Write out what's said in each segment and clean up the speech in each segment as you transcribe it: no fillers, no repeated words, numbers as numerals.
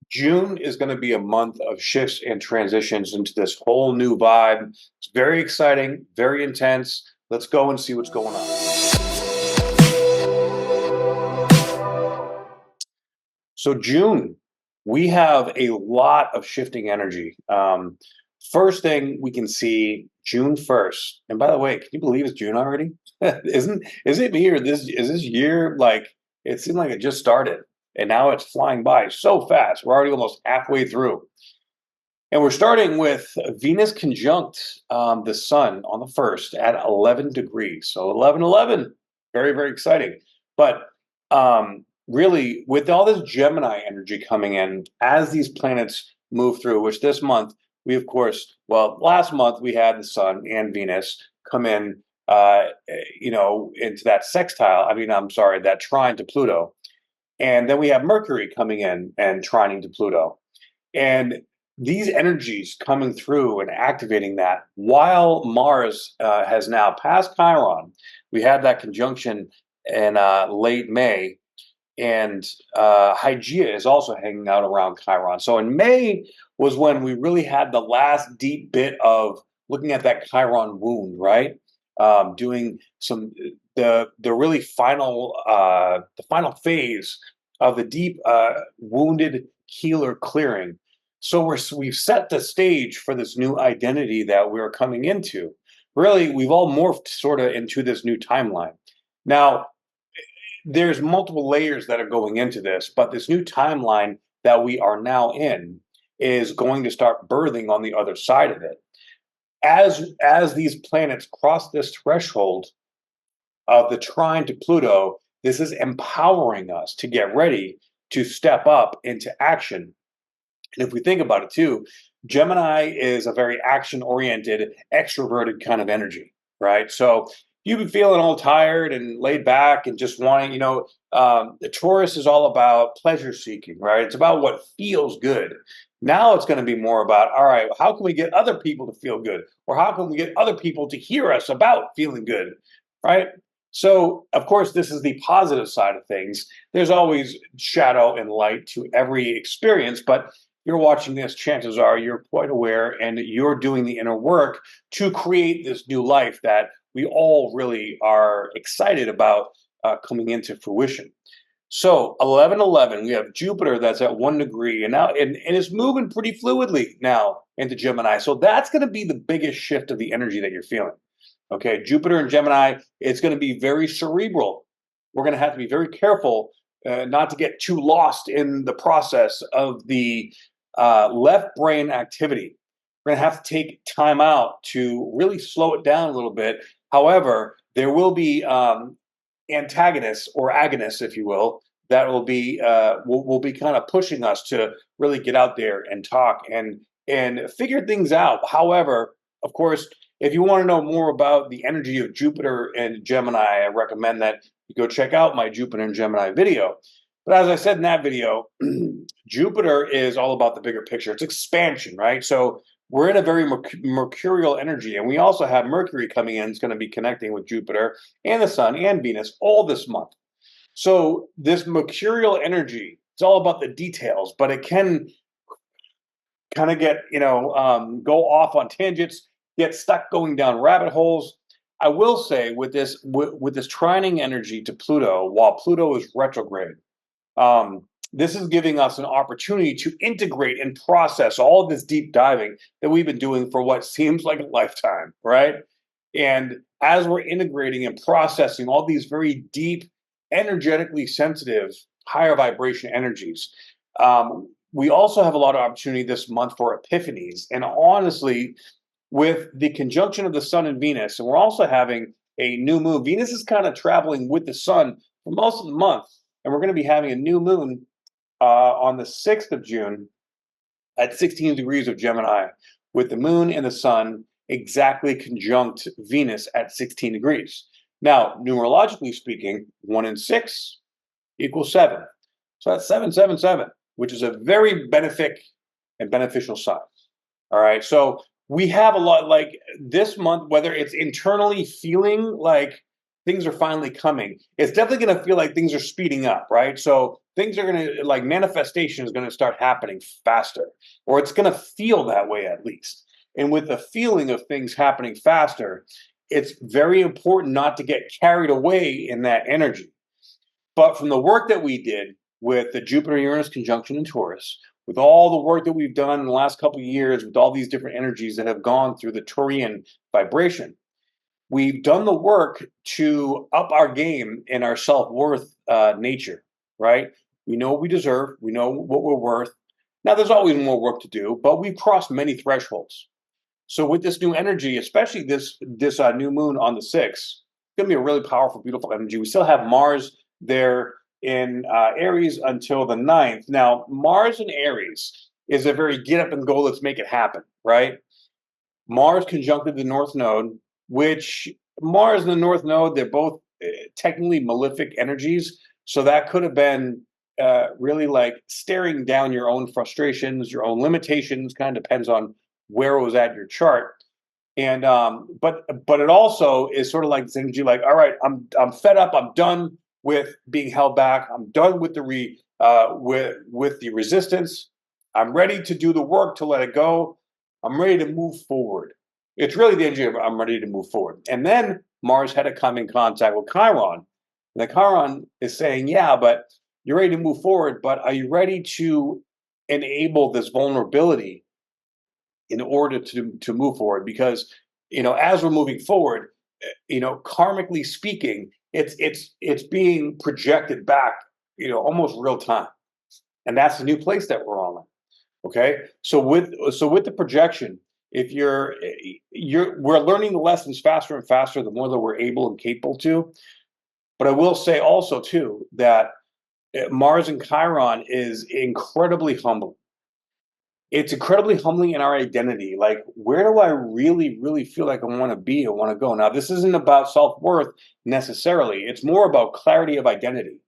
June is going to be a month of shifts and transitions into this whole new vibe. It's very exciting, very intense. Let's go and see what's going on. So, June, we have a lot of shifting energy. First thing we can see June 1st. And by the way, can you believe it's June already? Is it me or this year like it seemed like it just started and now it's flying by so fast. We're already almost halfway through. And we're starting with Venus conjunct the Sun on the 1st at 11 degrees. So 11, very, very exciting. But really, with all this Gemini energy coming in, as these planets move through, which this month, we, of course, well, last month we had the Sun and Venus come in, into that sextile. I'm sorry, that trine to Pluto. And then we have Mercury coming in and trining to Pluto. And these energies coming through and activating that while Mars has now passed Chiron. We had that conjunction in late May, and Hygeia is also hanging out around Chiron. So in May was when we really had the last deep bit of looking at that Chiron wound, right? Doing some the really final the final phase of the deep wounded healer clearing. So we've set the stage for this new identity that we're coming into. Really, we've all morphed sort of into this new timeline. Now, there's multiple layers that are going into this, but this new timeline that we are now in is going to start birthing on the other side of it. As these planets cross this threshold of the trine to Pluto, this is empowering us to get ready to step up into action. And if we think about it too, Gemini is a very action oriented, extroverted kind of energy, right? So you've been feeling all tired and laid back and just wanting, the Taurus is all about pleasure seeking, right? It's about what feels good. Now it's going to be more about, all right, how can we get other people to feel good? Or how can we get other people to hear us about feeling good, right? So, of course, this is the positive side of things. There's always shadow and light to every experience, but you're watching this, chances are you're quite aware and you're doing the inner work to create this new life that we all really are excited about coming into fruition. So 11, we have Jupiter that's at 1 degree, and now and it's moving pretty fluidly now into Gemini. So that's going to be the biggest shift of the energy that you're feeling. Okay, Jupiter and Gemini, it's going to be very cerebral. We're going to have to be very careful not to get too lost in the process of the left brain activity. We're going to have to take time out to really slow it down a little bit. However, there will be antagonists or agonists, if you that will be kind of pushing us to really get out there and talk and figure things out. However, of course, if you want to know more about the energy of Jupiter and Gemini, I recommend that you go check out my Jupiter and Gemini video. But as I said in that video, Jupiter is all about the bigger picture. It's expansion, right? So we're in a very mercurial energy, and we also have Mercury coming in. It's going to be connecting with Jupiter and the Sun and Venus all this month. So this mercurial energy, it's all about the details, but it can kind of get, go off on tangents, get stuck going down rabbit holes. I will say with this trining energy to Pluto, while Pluto is retrograde, this is giving us an opportunity to integrate and process all of this deep diving that we've been doing for what seems like a lifetime, right? And as we're integrating and processing all these very deep, energetically sensitive, higher vibration energies, we also have a lot of opportunity this month for epiphanies. And honestly, with the conjunction of the Sun and Venus, and we're also having a new moon. Venus is kind of traveling with the Sun for most of the month, and we're going to be having a new moon on the 6th of June at 16 degrees of Gemini, with the moon and the Sun exactly conjunct Venus at 16 degrees. Now, numerologically speaking, 1 and 6 equals 7. So that's 777, which is a very benefic and beneficial sign. All right, so we have a lot like this month, whether it's internally feeling like things are finally coming, it's definitely going to feel like things are speeding up, right? So things are going to, like, manifestation is going to start happening faster, or it's going to feel that way at least. And with the feeling of things happening faster, it's very important not to get carried away in that energy. But from the work that we did with the Jupiter Uranus conjunction in Taurus, with all the work that we've done in the last couple of years, with all these different energies that have gone through the Taurian vibration, we've done the work to up our game in our self-worth nature, right? We know what we deserve. We know what we're worth. Now, there's always more work to do, but we've crossed many thresholds. So with this new energy, especially this new moon on the 6th, it's going to be a really powerful, beautiful energy. We still have Mars there in Aries until the 9th. Now, Mars in Aries is a very get up and go, let's make it happen, right? Mars conjuncted the North Node, which Mars and the North Node, they're both technically malefic energies. So that could have been really like staring down your own frustrations, your own limitations, kind of depends on where it was at your chart. And but it also is sort of like this energy, like, all right, I'm fed up, I'm done with being held back, I'm done with with the resistance, I'm ready to do the work to let it go, I'm ready to move forward. It's really the energy of I'm ready to move forward. And then Mars had to come in contact with Chiron. And the Chiron is saying, yeah, but you're ready to move forward, but are you ready to enable this vulnerability in order to move forward? Because, as we're moving forward, karmically speaking, it's being projected back, almost real time. And that's the new place that we're all in. Okay. So with the projection, if we're learning the lessons faster and faster, the more that we're able and capable to. But I will say also too that Mars and Chiron is incredibly humbling. It's incredibly humbling in our identity. Like, where do I really, really feel like I want to be and want to go? Now, this isn't about self-worth necessarily. It's more about clarity of identity.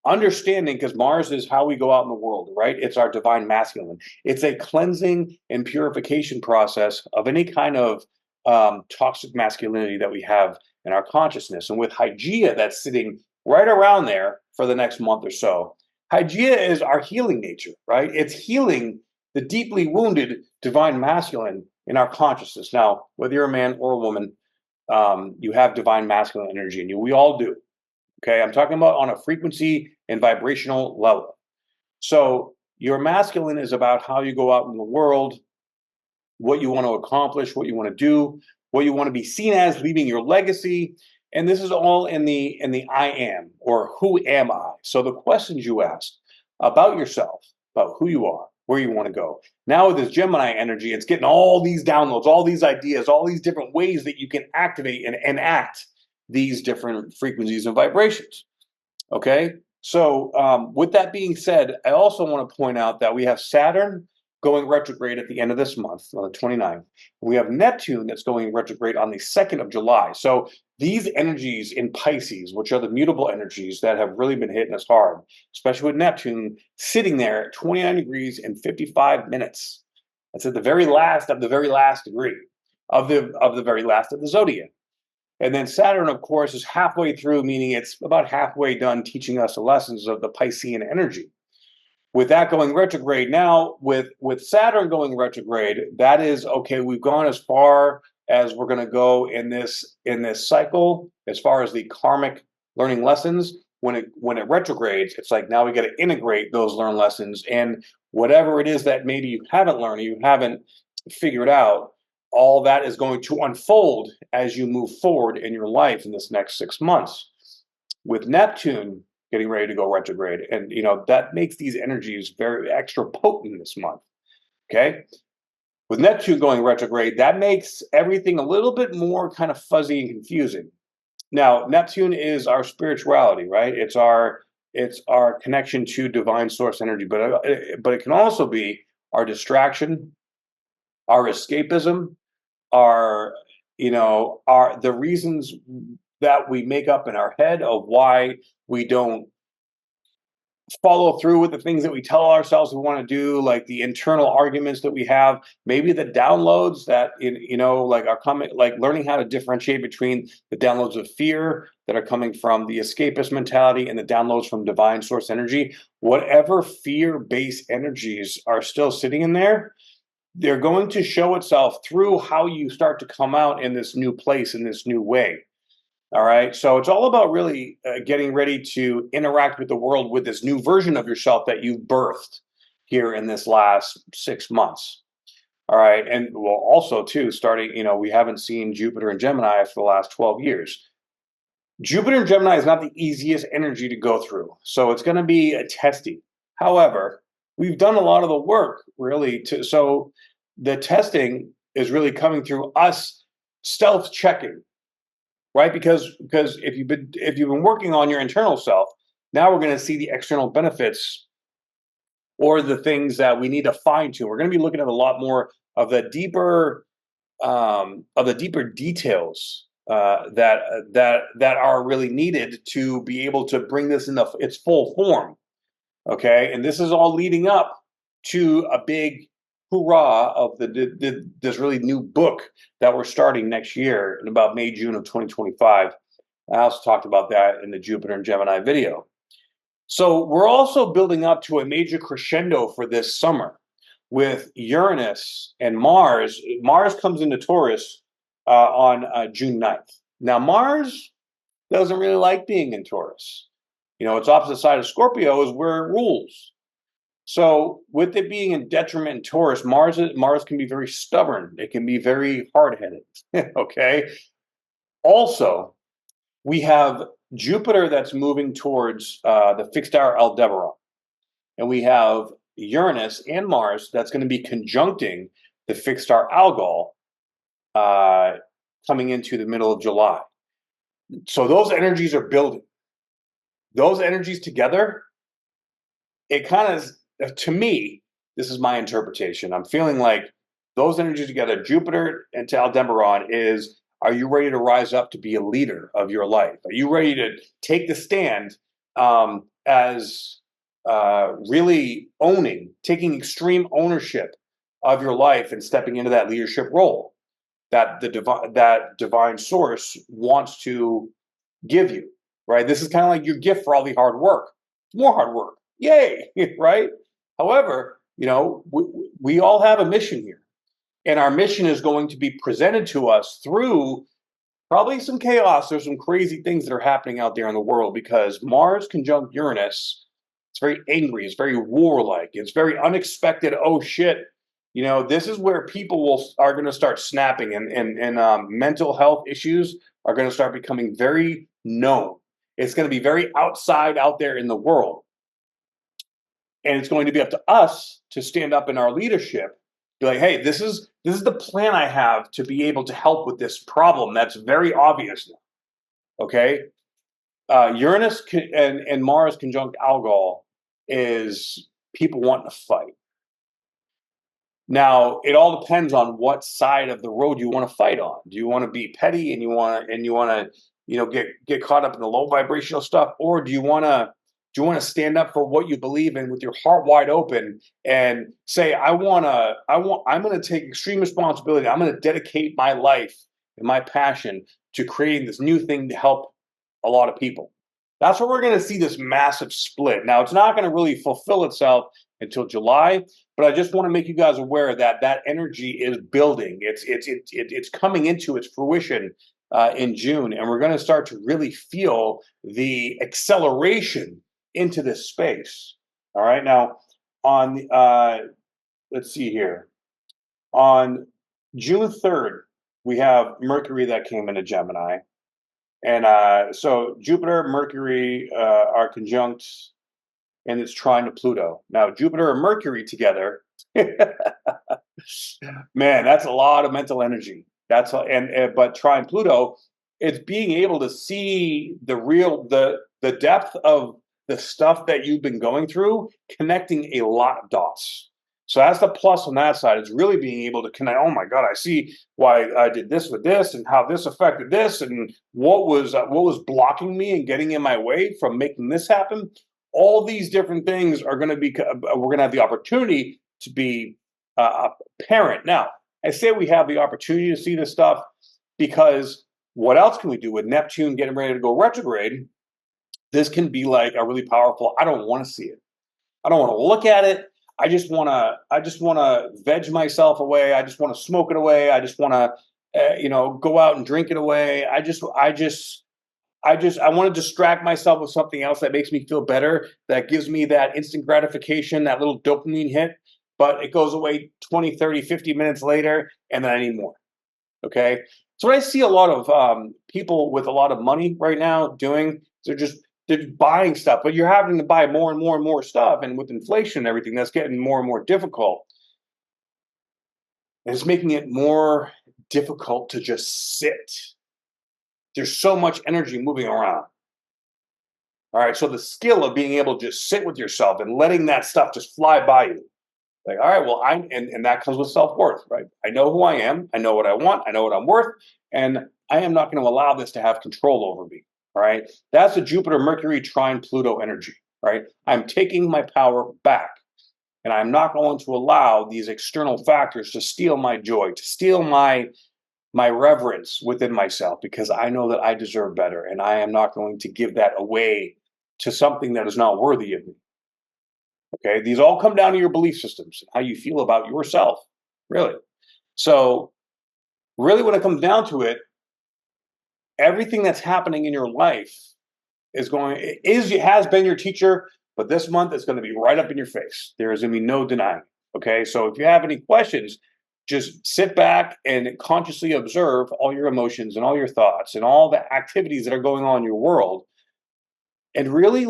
Understanding, because Mars is how we go out in the world, right? It's our divine masculine. It's a cleansing and purification process of any kind of toxic masculinity that we have in our consciousness. And with Hygeia, that's sitting right around there for the next month or so. Hygeia is our healing nature, right? It's healing the deeply wounded divine masculine in our consciousness. Now, whether you're a man or a woman, you have divine masculine energy in you. We all do. Okay, I'm talking about on a frequency and vibrational level. So your masculine is about how you go out in the world, what you want to accomplish, what you want to do, what you want to be seen as, leaving your legacy. And this is all in the I am, or who am I? So the questions you ask about yourself, about who you are, where you want to go. Now with this Gemini energy, it's getting all these downloads, all these ideas, all these different ways that you can activate and enact these different frequencies and vibrations. Okay. So with that being said, I also want to point out that we have Saturn going retrograde at the end of this month, on the 29th. We have Neptune that's going retrograde on the 2nd of July. So these energies in Pisces, which are the mutable energies that have really been hitting us hard, especially with Neptune sitting there at 29 degrees and 55 minutes. That's at the very last of the very last degree of the very last of the zodiac. And then Saturn, of course, is halfway through, meaning it's about halfway done teaching us the lessons of the Piscean energy. With that going retrograde now, with Saturn going retrograde, that is, okay, we've gone as far as we're going to go in this cycle, as far as the karmic learning lessons. When it retrogrades, it's like now we got to integrate those learned lessons, and whatever it is that maybe you haven't learned, you haven't figured out, all that is going to unfold as you move forward in your life in this next 6 months. With Neptune getting ready to go retrograde, and that makes these energies very extra potent this month. Okay, with Neptune going retrograde, that makes everything a little bit more kind of fuzzy and confusing. Now, Neptune is our spirituality, right? It's our connection to divine source energy, but it can also be our distraction, our escapism, are the reasons that we make up in our head of why we don't follow through with the things that we tell ourselves we want to do, like the internal arguments that we have, maybe the downloads that like are coming, like learning how to differentiate between the downloads of fear that are coming from the escapist mentality and the downloads from divine source energy. Whatever fear-based energies are still sitting in there, they're going to show itself through how you start to come out in this new place, in this new way. All right. So it's all about really getting ready to interact with the world with this new version of yourself that you've birthed here in this last 6 months. All right. And well, also, too, starting, we haven't seen Jupiter and Gemini for the last 12 years. Jupiter and Gemini is not the easiest energy to go through. So it's going to be a testing. However, we've done a lot of the work really so the testing is really coming through us stealth checking. Right, because if you've been working on your internal self, now we're going to see the external benefits or the things that we need to fine tune. We're going to be looking at a lot more of the deeper details that are really needed to be able to bring this into its full form. Okay, and this is all leading up to a big hoorah of this really new book that we're starting next year in about May, June of 2025. I also talked about that in the Jupiter and Gemini video. So we're also building up to a major crescendo for this summer with Uranus and Mars. Mars comes into Taurus on June 9th. Now, Mars doesn't really like being in Taurus. Its opposite side of Scorpio is where it rules. So with it being in detriment in Taurus, Mars can be very stubborn. It can be very hard-headed, okay? Also, we have Jupiter that's moving towards the fixed star Aldebaran. And we have Uranus and Mars that's going to be conjuncting the fixed star Algol coming into the middle of July. So those energies are building. Those energies together, it kind of, to me, this is my interpretation. I'm feeling like those energies together, Jupiter and to Aldebaran, is, are you ready to rise up to be a leader of your life? Are you ready to take the stand as really taking extreme ownership of your life and stepping into that leadership role that that divine source wants to give you, right? This is kind of like your gift for all the hard work. More hard work. Yay, right? However, we all have a mission here. And our mission is going to be presented to us through probably some chaos. There's some crazy things that are happening out there in the world because Mars conjunct Uranus, it's very angry, it's very warlike, it's very unexpected. Oh shit. This is where people are going to start snapping and mental health issues are going to start becoming very known. It's going to be very out there in the world. And it's going to be up to us to stand up in our leadership, be like, hey, this is the plan I have to be able to help with this problem that's very obvious now. Okay? Uranus and Mars conjunct Algol is people wanting to fight. Now, it all depends on what side of the road you want to fight on. Do you want to be petty and you want to get caught up in the low vibrational stuff, or do you want to stand up for what you believe in with your heart wide open and say, I'm going to take extreme responsibility. I'm going to dedicate my life and my passion to creating this new thing to help a lot of people. That's where we're going to see this massive split. Now, it's not going to really fulfill itself until July, but I just want to make you guys aware that that energy is building. It's coming into its fruition in June, and we're going to start to really feel the acceleration into this space. All right. Now, on let's see here. On June 3rd, we have Mercury that came into Gemini. And so Jupiter, Mercury are conjunct, and it's trine to Pluto. Now, Jupiter and Mercury together, man, that's a lot of mental energy. But trine Pluto, it's being able to see the depth of the stuff that you've been going through, connecting a lot of dots. So that's the plus on that side. It's really being able to connect. Oh my God, I see why I did this with this and how this affected this and what was blocking me and getting in my way from making this happen. all these different things are going to be, we're going to have the opportunity to be apparent. Now, I say we have the opportunity to see this stuff because what else can we do with Neptune getting ready to go retrograde? This can be like a really powerful, I don't want to see it. I don't want to look at it. I just want to veg myself away. I just want to smoke it away. I just want to go out and drink it away. I want to distract myself with something else that makes me feel better, that gives me that instant gratification, that little dopamine hit, but it goes away 20, 30, 50 minutes later, and then I need more. Okay. So what I see a lot of people with a lot of money right now doing, they're buying stuff, but you're having to buy more and more and more stuff. And with inflation and everything, that's getting more and more difficult. And it's making it more difficult to just sit. There's so much energy moving around. All right. So the skill of being able to just sit with yourself and letting that stuff just fly by you. Like, all right, well, and that comes with self-worth, right? I know who I am. I know what I want. I know what I'm worth. And I am not going to allow this to have control over me. All right. That's the Jupiter, Mercury, trine Pluto energy. Right. I'm taking my power back. And I'm not going to allow these external factors to steal my joy, to steal my reverence within myself, because I know that I deserve better, and I am not going to give that away to something that is not worthy of me. Okay, these all come down to your belief systems, how you feel about yourself, really. So, really, when it comes down to it, everything that's happening in your life has been your teacher, but this month it's going to be right up in your face. There is going to be no denying. Okay, so if you have any questions, just sit back and consciously observe all your emotions and all your thoughts and all the activities that are going on in your world, and really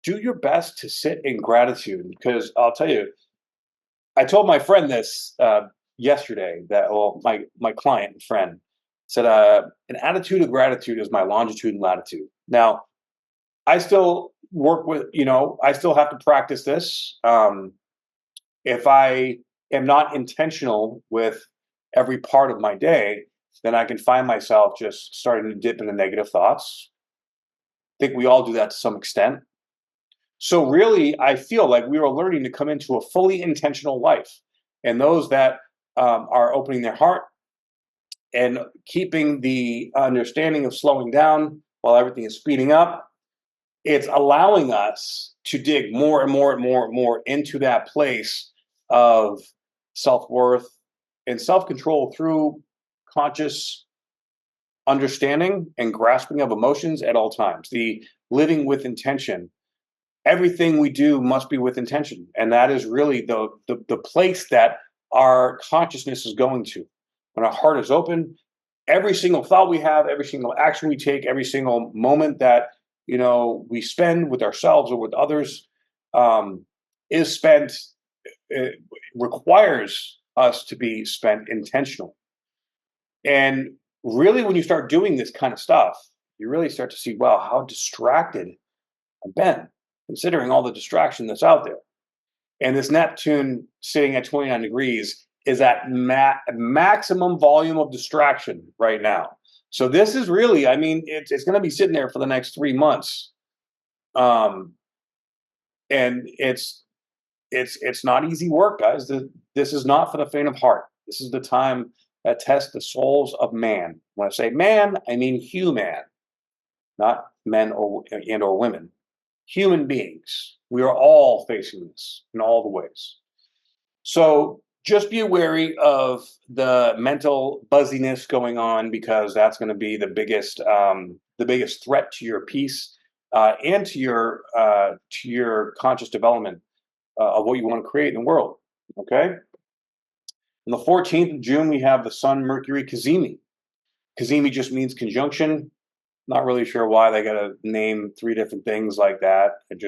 do your best to sit in gratitude. Because I'll tell you, I told my friend this yesterday, that, well, my client and friend said, an attitude of gratitude is my longitude and latitude. Now, I still work with, I still have to practice this. If I am not intentional with every part of my day, then I can find myself just starting to dip into negative thoughts. I think we all do that to some extent. So really, I feel like we are learning to come into a fully intentional life. And those that are opening their heart and keeping the understanding of slowing down while everything is speeding up, it's allowing us to dig more and more and more and more into that place of self-worth and self-control through conscious understanding and grasping of emotions at all times. The living with intention. Everything we do must be with intention, and that is really the place that our consciousness is going to. When our heart is open, every single thought we have, every single action we take, every single moment that we spend with ourselves or with others is spent. It requires us to be spent intentional. And really, when you start doing this kind of stuff, you really start to see, wow, how distracted I've been, considering all the distraction that's out there. And this Neptune sitting at 29 degrees is at maximum volume of distraction right now. So this is really, it's going to be sitting there for the next 3 months. And it's not easy work, guys. This is not for the faint of heart. This is the time that tests the souls of man. When I say man, I mean human, not men or women. Human beings. We are all facing this in all the ways. So just be wary of the mental buzziness going on, because that's going to be the biggest threat to your peace and to your conscious development of what you want to create in the world. Okay. On the 14th of June, we have the Sun Mercury Cazimi. Cazimi just means conjunction. Not really sure why they got to name 3 different things like that. It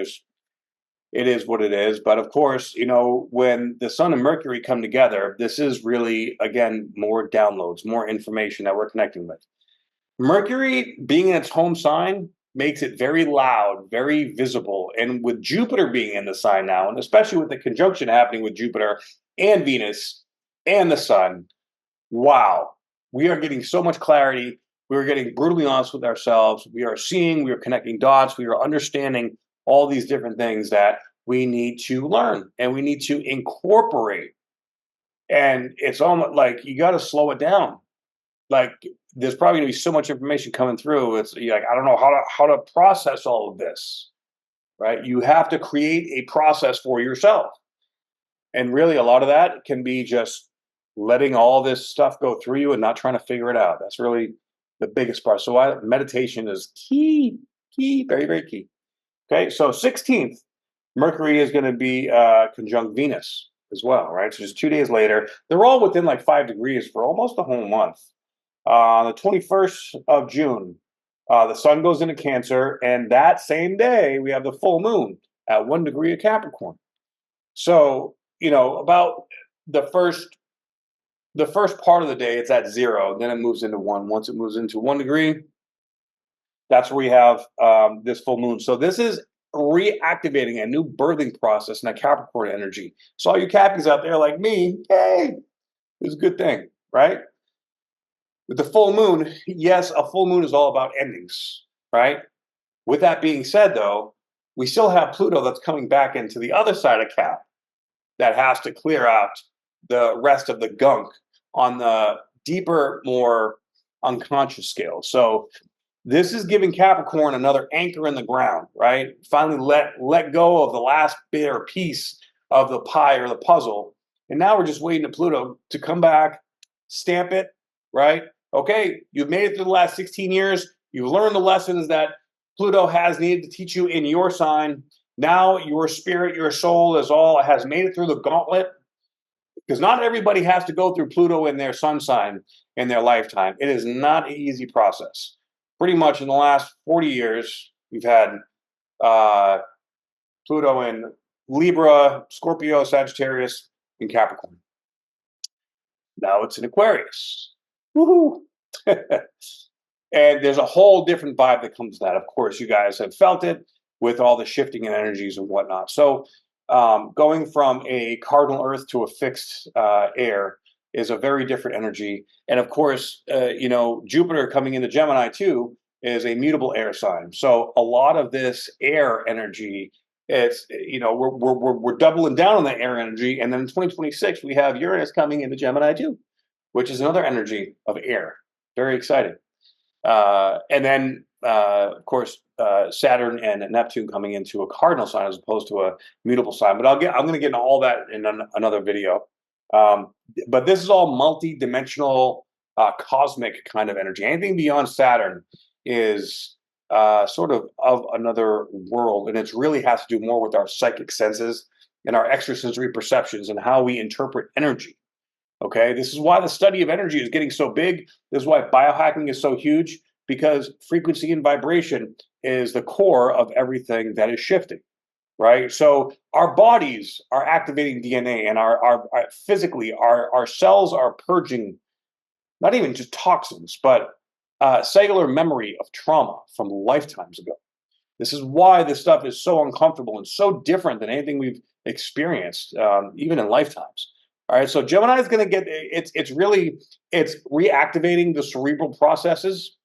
is what it is. But of course, when the Sun and Mercury come together, this is really, again, more downloads, more information that we're connecting with. Mercury being in its home sign makes it very loud, very visible. And with Jupiter being in the sign now, and especially with the conjunction happening with Jupiter and Venus and the Sun, wow, we are getting so much clarity. We are getting brutally honest with ourselves. We are seeing, we are connecting dots. We are understanding all these different things that we need to learn and we need to incorporate. And it's almost like you got to slow it down. Like there's probably going to be so much information coming through. It's you're like, I don't know how to process all of this, right? You have to create a process for yourself. And really, a lot of that can be just letting all this stuff go through you and not trying to figure it out. That's really the biggest part. So meditation is key, very, very key. Okay, so 16th, Mercury is going to be conjunct Venus as well, right? So just 2 days later, they're all within like 5 degrees for almost a whole month. On the 21st of June, the sun goes into Cancer, and that same day, we have the full moon at 1 degree of Capricorn. So, about the first part of the day, it's at 0, then it moves into 1. Once it moves into 1 degree, that's where we have this full moon. So this is reactivating a new birthing process in that Capricorn energy. So all you Cappies out there like me, hey, it's a good thing, right? With the full moon, yes, a full moon is all about endings, right? With that being said, though, we still have Pluto that's coming back into the other side of Cap that has to clear out the rest of the gunk on the deeper, more unconscious scale. So this is giving Capricorn another anchor in the ground, right? Finally let go of the last bit or piece of the pie or the puzzle. And now we're just waiting to Pluto to come back, stamp it, right? Okay, you've made it through the last 16 years. You've learned the lessons that Pluto has needed to teach you in your sign. Now your spirit, your soul has made it through the gauntlet, because not everybody has to go through Pluto in their sun sign in their lifetime. It is not an easy process. Pretty much in the last 40 years, we've had Pluto in Libra, Scorpio, Sagittarius, and Capricorn. Now it's in Aquarius. Woohoo! And there's a whole different vibe that comes to that. Of course, you guys have felt it with all the shifting in energies and whatnot. So going from a cardinal Earth to a fixed air is a very different energy. And of course, Jupiter coming into Gemini too is a mutable air sign. So a lot of this air energy, it's we're doubling down on that air energy. And then in 2026 we have Uranus coming into Gemini too, which is another energy of air. Very exciting. And then of course Saturn and Neptune coming into a cardinal sign as opposed to a mutable sign. But I'm going to get into all that in another video. But this is all multi-dimensional, cosmic kind of energy. Anything beyond Saturn is sort of another world, and it really has to do more with our psychic senses and our extrasensory perceptions and how we interpret energy. Okay, this is why the study of energy is getting so big. This is why biohacking is so huge, because frequency and vibration is the core of everything that is shifting. Right, so our bodies are activating DNA, and our physically our cells are purging not even just toxins, but cellular memory of trauma from lifetimes ago. This is why this stuff is so uncomfortable and so different than anything we've experienced, even in lifetimes. All right, so Gemini is going to get it's reactivating the cerebral processes,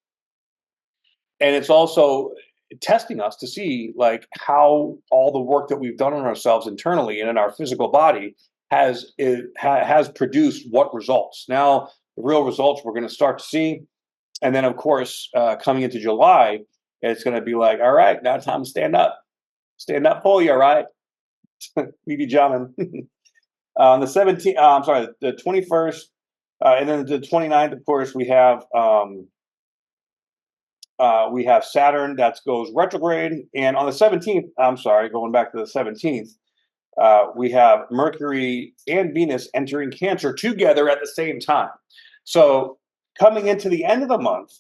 and it's also testing us to see like how all the work that we've done on ourselves internally and in our physical body has produced what results. Now, the real results we're going to start to see, and then of course coming into July, it's going to be like, all right, now it's time to stand up for you, all right, we be jamming. On the 17th, I'm sorry, the 21st, and then the 29th, of course, we have Saturn that goes retrograde, and on the 17th, I'm sorry, going back to the 17th, we have Mercury and Venus entering Cancer together at the same time. So coming into the end of the month,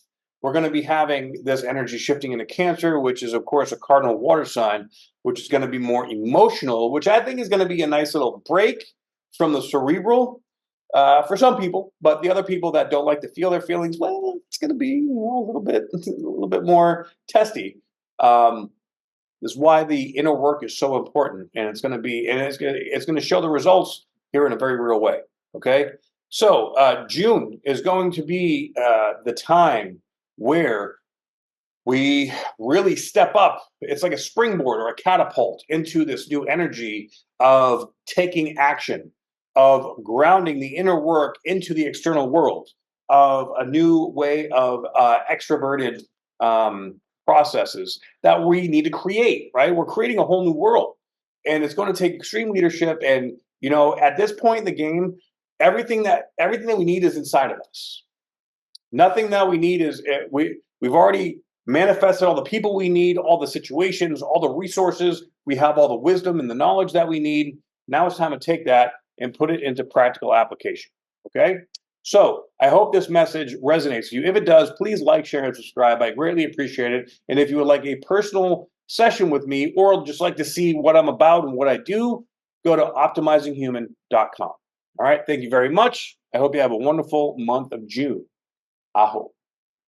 we're going to be having this energy shifting into Cancer, which is, of course, a cardinal water sign, which is going to be more emotional, which I think is going to be a nice little break from the cerebral for some people, but the other people that don't like to feel their feelings, well, it's going to be a little bit more testy. This is why the inner work is so important, and it's going to show the results here in a very real way. Okay, so June is going to be the time where we really step up. It's like a springboard or a catapult into this new energy of taking action, of grounding the inner work into the external world, of a new way of extroverted processes that we need to create, right? We're creating a whole new world, and it's going to take extreme leadership. And, at this point in the game, everything that we need is inside of us. Nothing that we need is we've already manifested all the people we need, all the situations, all the resources. We have all the wisdom and the knowledge that we need. Now it's time to take that and put it into practical application. Okay? So I hope this message resonates with you. If it does, please like, share, and subscribe. I greatly appreciate it. And if you would like a personal session with me or just like to see what I'm about and what I do, go to optimizinghuman.com. All right. Thank you very much. I hope you have a wonderful month of June. Aho.